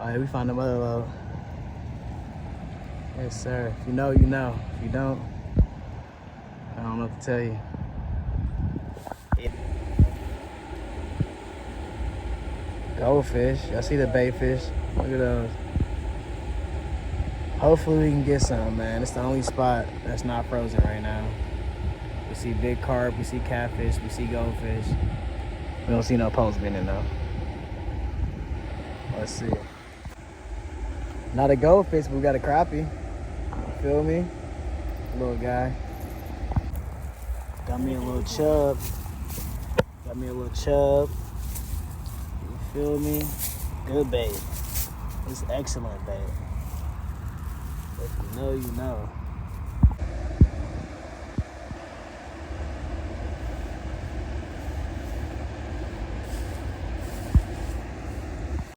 Oh, yeah, we found the mother load. Yes, sir. If you know, you know. If you don't, I don't know what to tell you. Goldfish. Y'all see the bait fish? Look at those. Hopefully we can get some, man. It's the only spot that's not frozen right now. We see big carp, we see catfish, we see goldfish. We don't see no post bending though. Let's see. Not a goldfish, but we got a crappie. You feel me? Little guy. Got me a little chub. Got me a little chub. You feel me? Good bait. It's excellent bait. If you know, you know.